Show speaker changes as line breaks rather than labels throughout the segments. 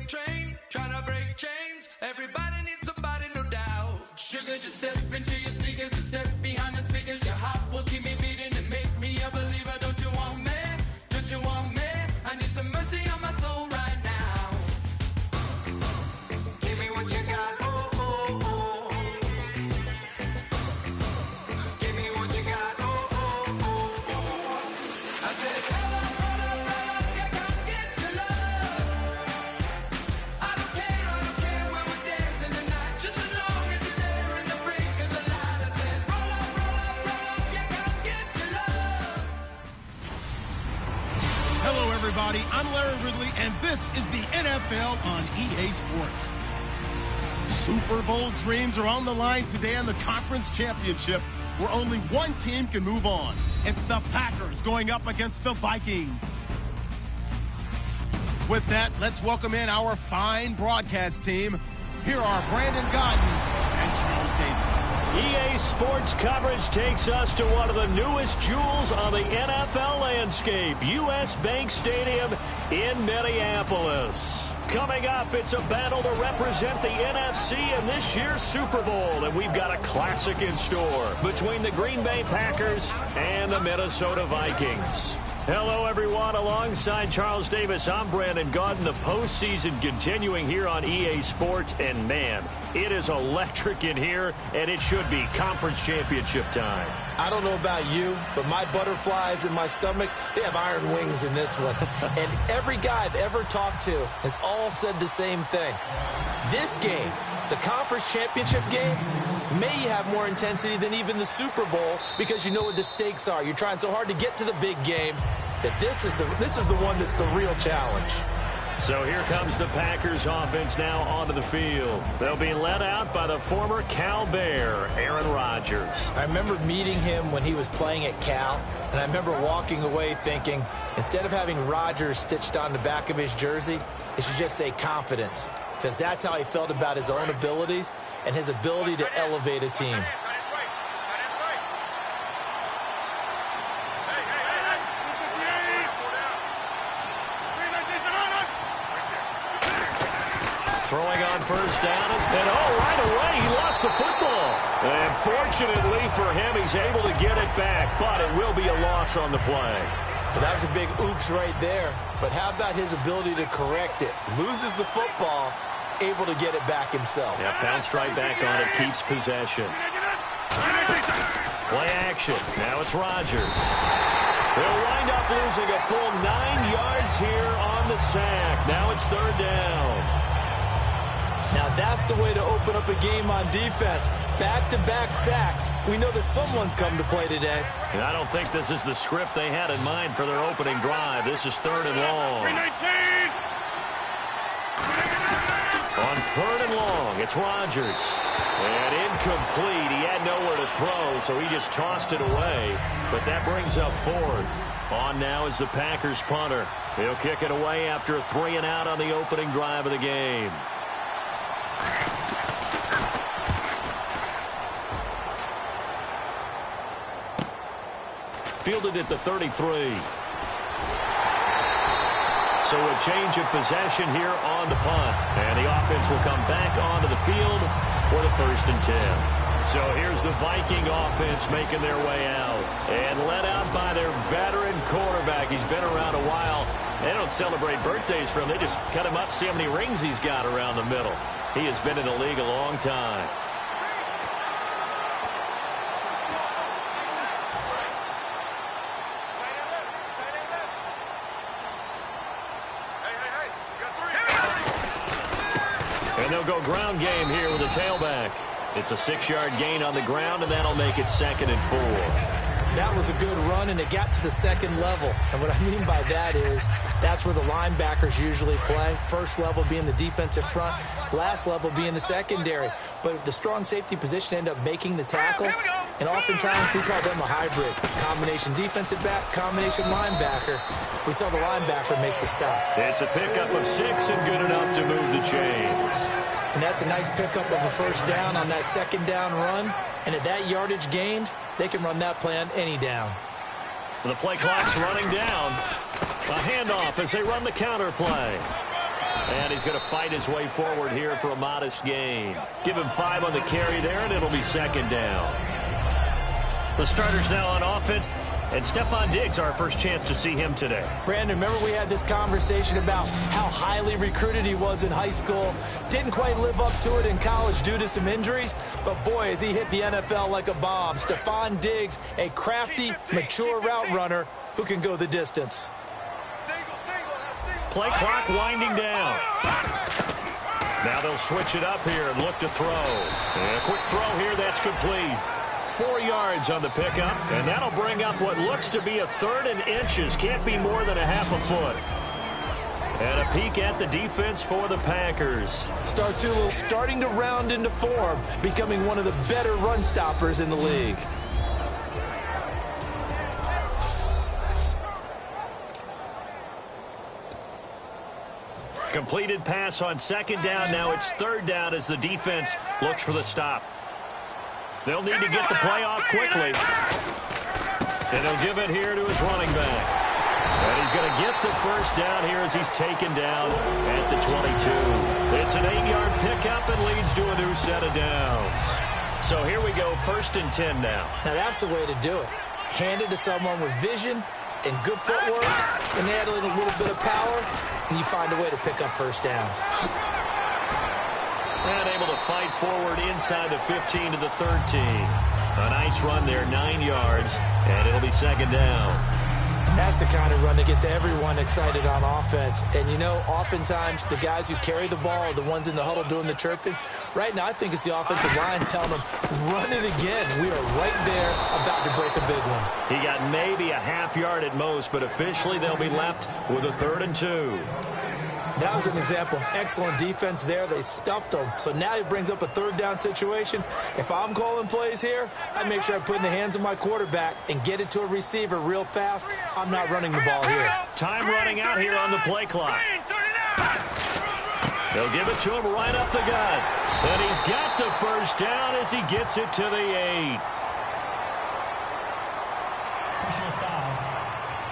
train, trying to break chains. Everybody needs somebody, no doubt. Sugar, just step into your sneakers and step behind the speakers. Your heart will keep me beating and make me a believer. Don't you want me? Don't you want me? I need some mercy on my soul right now. Give me what you got. Oh, oh, oh. Give me what you got. Oh, oh, oh, oh. I said, hold up, yeah, come get your love. I don't care when we're dancing tonight. Just as long as you're there in the brink of the light. I said, roll up, yeah, come get your love.
Hello, everybody. I'm Larry Ridley, and this is the NFL on EA Sports. Super Bowl dreams are on the line today in the Conference Championship, where only one team can move on. It's the Packers going up against the Vikings. With that, let's welcome in our fine broadcast team. Here are Brandon Gaudin and Charles Davis.
EA Sports coverage takes us to one of the newest jewels on the NFL landscape, US Bank Stadium in Minneapolis. Coming up, it's a battle to represent the NFC in this year's Super Bowl, and we've got a classic in store between the Green Bay Packers and the Minnesota Vikings. Hello, everyone. Alongside Charles Davis, I'm Brandon Gaudin. The postseason continuing here on EA Sports, and man, it is electric in here, and it should be conference championship time.
I don't know about you, but my butterflies in my stomach, they have iron wings in this one. And every guy I've ever talked to has all said the same thing. This game, the conference championship game, may have more intensity than even the Super Bowl because you know what the stakes are. You're trying so hard to get to the big game that this is the one that's the real challenge.
So here comes the Packers offense now onto the field. They'll be led out by the former Cal Bear, Aaron Rodgers.
I remember meeting him when he was playing at Cal, and I remember walking away thinking, instead of having Rodgers stitched on the back of his jersey, it should just say confidence, because that's how he felt about his own abilities and his ability to elevate a team.
Throwing on first down, and right away, he lost the football. And fortunately for him, he's able to get it back, but it will be a loss on the play.
Well, that was a big oops right there, but how about his ability to correct it? Loses the football, able to get it back himself.
Yeah, bounced right back on it, keeps possession. Play action, now it's Rodgers. They'll wind up losing a full 9 yards here on the sack. Now it's third down.
Now that's the way to open up a game on defense. Back-to-back sacks. We know that someone's come to play today.
And I don't think this is the script they had in mind for their opening drive. This is third and long. On third and long, it's Rodgers. And incomplete. He had nowhere to throw, so he just tossed it away. But that brings up fourth. On now is the Packers punter. He'll kick it away after a 3-and-out on the opening drive of the game. Fielded at the 33. So a change of possession here on the punt. And the offense will come back onto the field for the 1st and 10. So here's the Viking offense making their way out. And led out by their veteran quarterback. He's been around a while. They don't celebrate birthdays for him. They just cut him up, see how many rings he's got around the middle. He has been in the league a long time. And they'll go ground game here with a tailback. It's a 6-yard gain on the ground, and that'll make it 2nd and 4.
That was a good run, and it got to the second level. And what I mean by that is that's where the linebackers usually play. First level being the defensive front, last level being the secondary. But the strong safety position ended up making the tackle. And oftentimes we call them a hybrid. Combination defensive back, combination linebacker. We saw the linebacker make the stop.
It's a pickup of 6 and good enough to move the chains.
And that's a nice pickup of a first down on that second down run. And at that yardage gained, they can run that play on any down.
The play clock's running down. A handoff as they run the counter play. And he's going to fight his way forward here for a modest gain. Give him 5 on the carry there, and it'll be second down. The starters now on offense. And Stephon Diggs, our first chance to see him today.
Brandon, remember we had this conversation about how highly recruited he was in high school. Didn't quite live up to it in college due to some injuries. But, boy, has he hit the NFL like a bomb. Stephon Diggs, a crafty, mature route runner who can go the distance.
Play clock winding down. Now they'll switch it up here and look to throw. And a quick throw here, that's complete. 4 yards on the pickup, and that'll bring up what looks to be a 3rd and inches. Can't be more than a half a foot. And a peek at the defense for the Packers.
Startulo starting to round into form, becoming one of the better run stoppers in the league.
Completed pass on second down. Now it's 3rd down as the defense looks for the stop. They'll need to get the play off quickly. And he'll give it here to his running back. And he's going to get the first down here as he's taken down at the 22. It's an 8-yard pickup and leads to a new set of downs. So here we go, 1st and 10 now.
Now that's the way to do it. Hand it to someone with vision and good footwork, and add a little bit of power, and you find a way to pick up first downs.
And able to fight forward inside the 15 to the 13. A nice run there, 9 yards, and it'll be second down.
And that's the kind of run that gets everyone excited on offense. And, you know, oftentimes the guys who carry the ball are the ones in the huddle doing the chirping. Right now, I think it's the offensive line telling them, run it again. We are right there about to break a big one.
He got maybe a half yard at most, but officially they'll be left with a 3rd and 2.
That was an example of excellent defense there. They stuffed them. So now he brings up a 3rd down situation. If I'm calling plays here, I make sure I put it in the hands of my quarterback and get it to a receiver real fast. I'm not running the ball here.
Time running out here on the play clock. They'll give it to him right up the gut. And he's got the first down as he gets it to the 8.
Personal foul.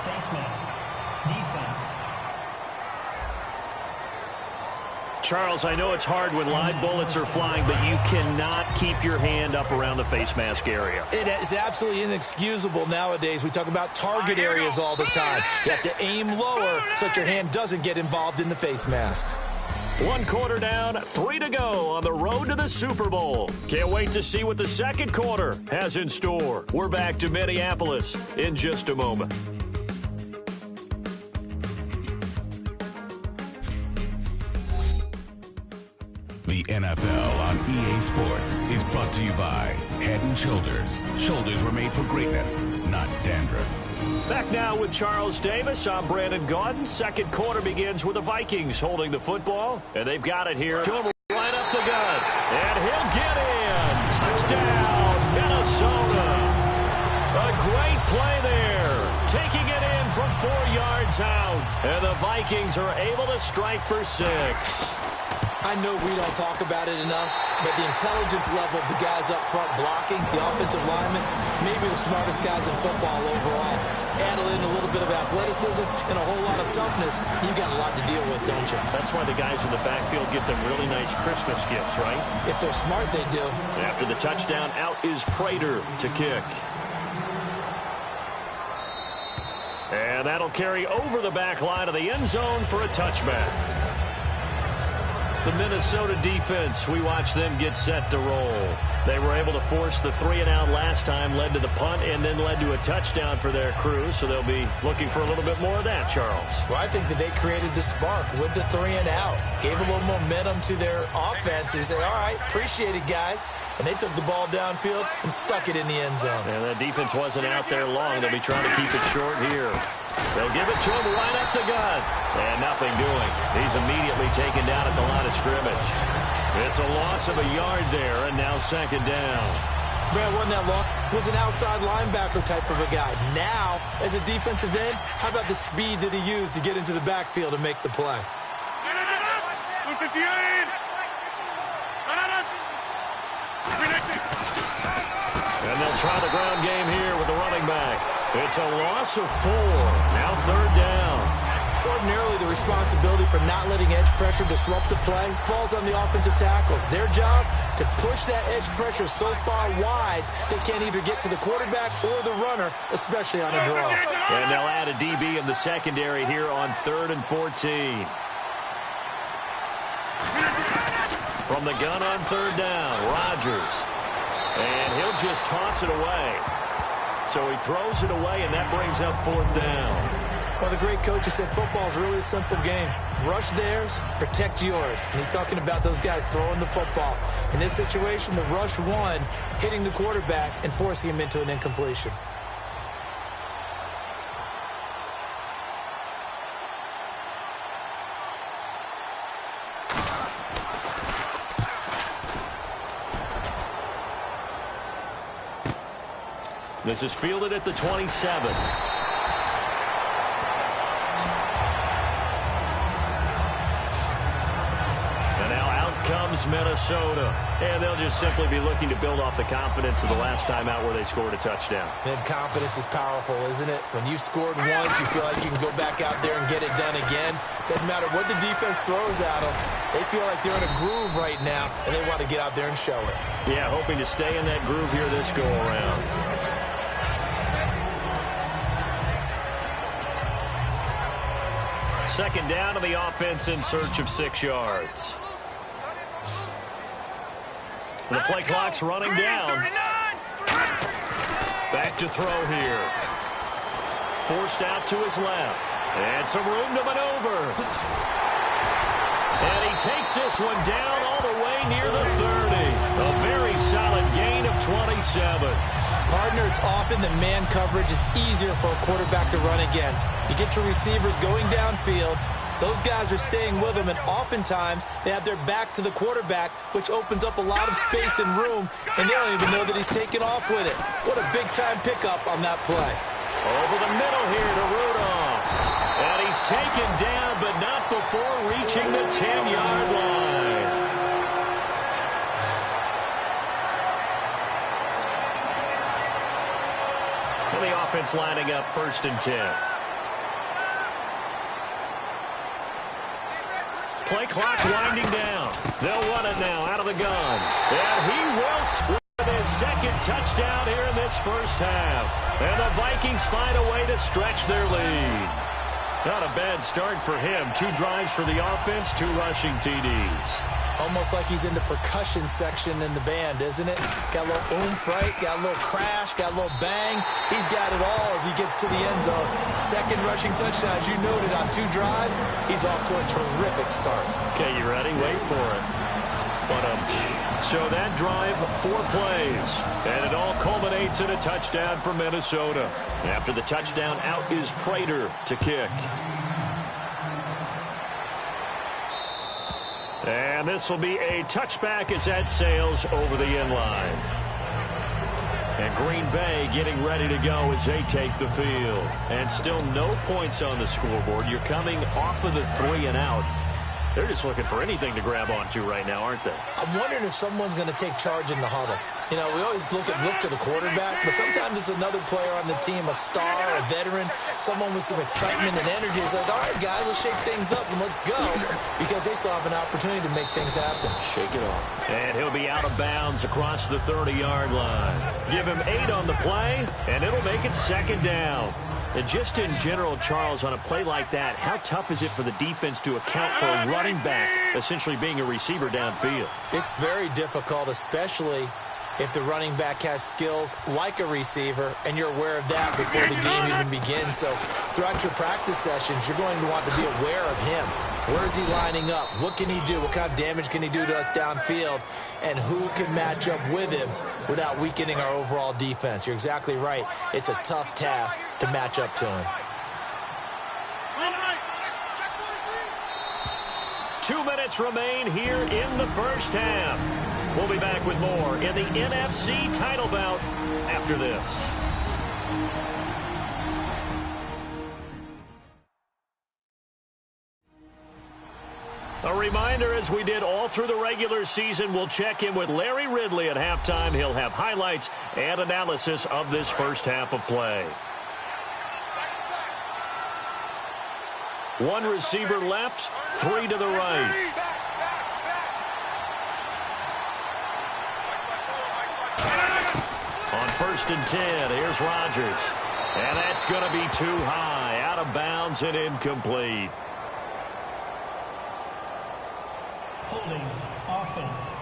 Face mask. Defense.
Charles, I know it's hard when live bullets are flying, but you cannot keep your hand up around the face mask area.
It is absolutely inexcusable nowadays. We talk about target areas all the time. You have to aim lower so that your hand doesn't get involved in the face mask.
1 quarter down, 3 to go on the road to the Super Bowl. Can't wait to see what the second quarter has in store. We're back to Minneapolis in just a moment.
The NFL on EA Sports is brought to you by Head & Shoulders. Shoulders were made for greatness, not dandruff.
Back now with Charles Davis. I'm Brandon Gaudin. Second quarter begins with the Vikings holding the football, and they've got it here. Right up the gut, and he'll get in. Touchdown, Minnesota. A great play there. Taking it in from 4 yards out, and the Vikings are able to strike for 6.
I know we don't talk about it enough, but the intelligence level of the guys up front blocking, the offensive linemen, maybe the smartest guys in football overall. Add in a little bit of athleticism and a whole lot of toughness, you've got a lot to deal with, don't you?
That's why the guys in the backfield get them really nice Christmas gifts, right?
If they're smart, they do.
After the touchdown, out is Prater to kick. And that'll carry over the back line of the end zone for a touchback. The Minnesota defense, we watch them get set to roll. They were able to force the 3-and-out last time, led to the punt, and then led to a touchdown for their crew. So they'll be looking for a little bit more of that, Charles.
Well, I think that they created the spark with the 3-and-out. Gave a little momentum to their offense. They said, all right, appreciate it, guys. And they took the ball downfield and stuck it in the end zone.
And that defense wasn't out there long. They'll be trying to keep it short here. They'll give it to him right up the gut. And nothing doing. He's immediately taken down at the line of scrimmage. It's a loss of a yard there, and now second down.
Brad, wasn't that long? Was an outside linebacker type of a guy. Now, as a defensive end, how about the speed that he used to get into the backfield and make the play?
And they'll try the ground game here with the running back. It's a loss of 4. Now third down.
Ordinarily, the responsibility for not letting edge pressure disrupt the play falls on the offensive tackles. Their job, to push that edge pressure so far wide they can't either get to the quarterback or the runner, especially on a draw.
And they'll add a DB in the secondary here on 3rd and 14. From the gun on 3rd down, Rodgers. And he'll just toss it away. So he throws it away, and that brings up 4th down.
Well, the great coach has said football is really a simple game. Rush theirs, protect yours. And he's talking about those guys throwing the football. In this situation, the rush one, hitting the quarterback and forcing him into an incompletion.
This is fielded at the 27. And now out comes Minnesota. And they'll just simply be looking to build off the confidence of the last time out where they scored a touchdown.
And confidence is powerful, isn't it? When you've scored once, you feel like you can go back out there and get it done again. Doesn't matter what the defense throws at them. They feel like they're in a groove right now, and they want to get out there and show it.
Yeah, hoping to stay in that groove here this go-around. Second down to the offense in search of 6 yards. The play clock's running down. Back to throw here. Forced out to his left. And some room to maneuver. And he takes this one down all the way near the 30. A very solid gain of 27.
Partner, it's often the man coverage is easier for a quarterback to run against. You get your receivers going downfield. Those guys are staying with them, and oftentimes they have their back to the quarterback, which opens up a lot of space and room, and they don't even know that he's taking off with it. What a big-time pickup on that play.
Over the middle here to Rudolph. And he's taken down, but not before reaching the 10-yard line. And the offense lining up 1st and 10. Play clock winding down. They'll run it now out of the gun. And he will score his 2nd touchdown here in this first half. And the Vikings find a way to stretch their lead. Not a bad start for him. 2 drives for the offense, 2 rushing TDs.
Almost like he's in the percussion section in the band, isn't it? Got a little oomph, right? Got a little crash, got a little bang. He's got it all as he gets to the end zone. 2nd rushing touchdown, as you noted, on 2 drives. He's off to a terrific start.
Okay, you ready? Wait for it. So that drive, 4 plays. And it all culminates in a touchdown for Minnesota. After the touchdown, out is Prater to kick. And this will be a touchback as that sails over the end line. And Green Bay getting ready to go as they take the field. And still no points on the scoreboard. You're coming off of the 3 and out. They're just looking for anything to grab onto right now, aren't they?
I'm wondering if someone's going to take charge in the huddle. You know, we always look to the quarterback, but sometimes it's another player on the team, a star, a veteran, someone with some excitement and energy. It's like, all right, guys, let's shake things up and let's go, because they still have an opportunity to make things happen.
Shake it off. And he'll be out of bounds across the 30-yard line. Give him 8 on the play, and it'll make it 2nd down. And just in general, Charles, on a play like that, how tough is it for the defense to account for a running back essentially being a receiver downfield?
It's very difficult, especially if the running back has skills like a receiver, and you're aware of that before the game even begins. So throughout your practice sessions, you're going to want to be aware of him. Where is he lining up? What can he do? What kind of damage can he do to us downfield? And who can match up with him without weakening our overall defense? You're exactly right. It's a tough task to match up to him.
2 minutes remain here in the first half. We'll be back with more in the NFC title bout after this. A reminder, as we did all through the regular season, we'll check in with Larry Ridley at halftime. He'll have highlights and analysis of this first half of play. One receiver left, 3 to the right. On 1st and 10, here's Rodgers. And that's going to be too high, out of bounds and incomplete.
Holding, offense.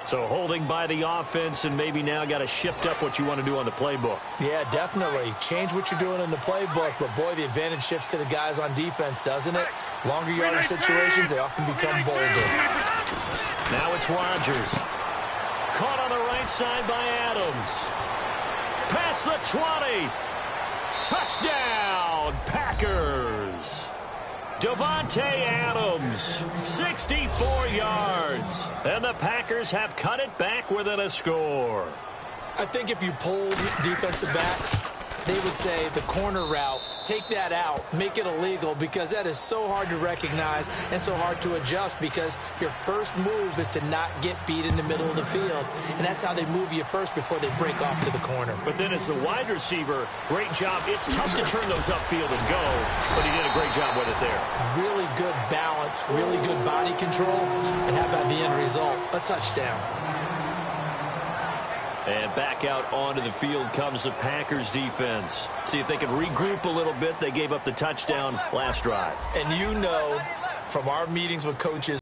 So holding by the offense, and maybe now got to shift up what you want to do on the playbook.
Yeah, definitely. Change what you're doing in the playbook, but boy, the advantage shifts to the guys on defense, doesn't it? Longer yardage situations, they often become bolder.
Now it's Rodgers. Caught on the right side by Adams. Past the 20. Touchdown, Packers. Davante Adams, 64 yards. And the Packers have cut it back within a score.
I think if you polled defensive backs, they would say the corner route, take that out, make it illegal, because that is so hard to recognize and so hard to adjust, because your first move is to not get beat in the middle of the field, and that's how they move you first before they break off to the corner.
But then as the wide receiver, great job. It's tough to turn those upfield and go, but he did a great job with it there.
Really good balance, really good body control, and how about the end result? A touchdown.
And back out onto the field comes the Packers defense. See if they can regroup a little bit. They gave up the touchdown last drive.
And you know from our meetings with coaches,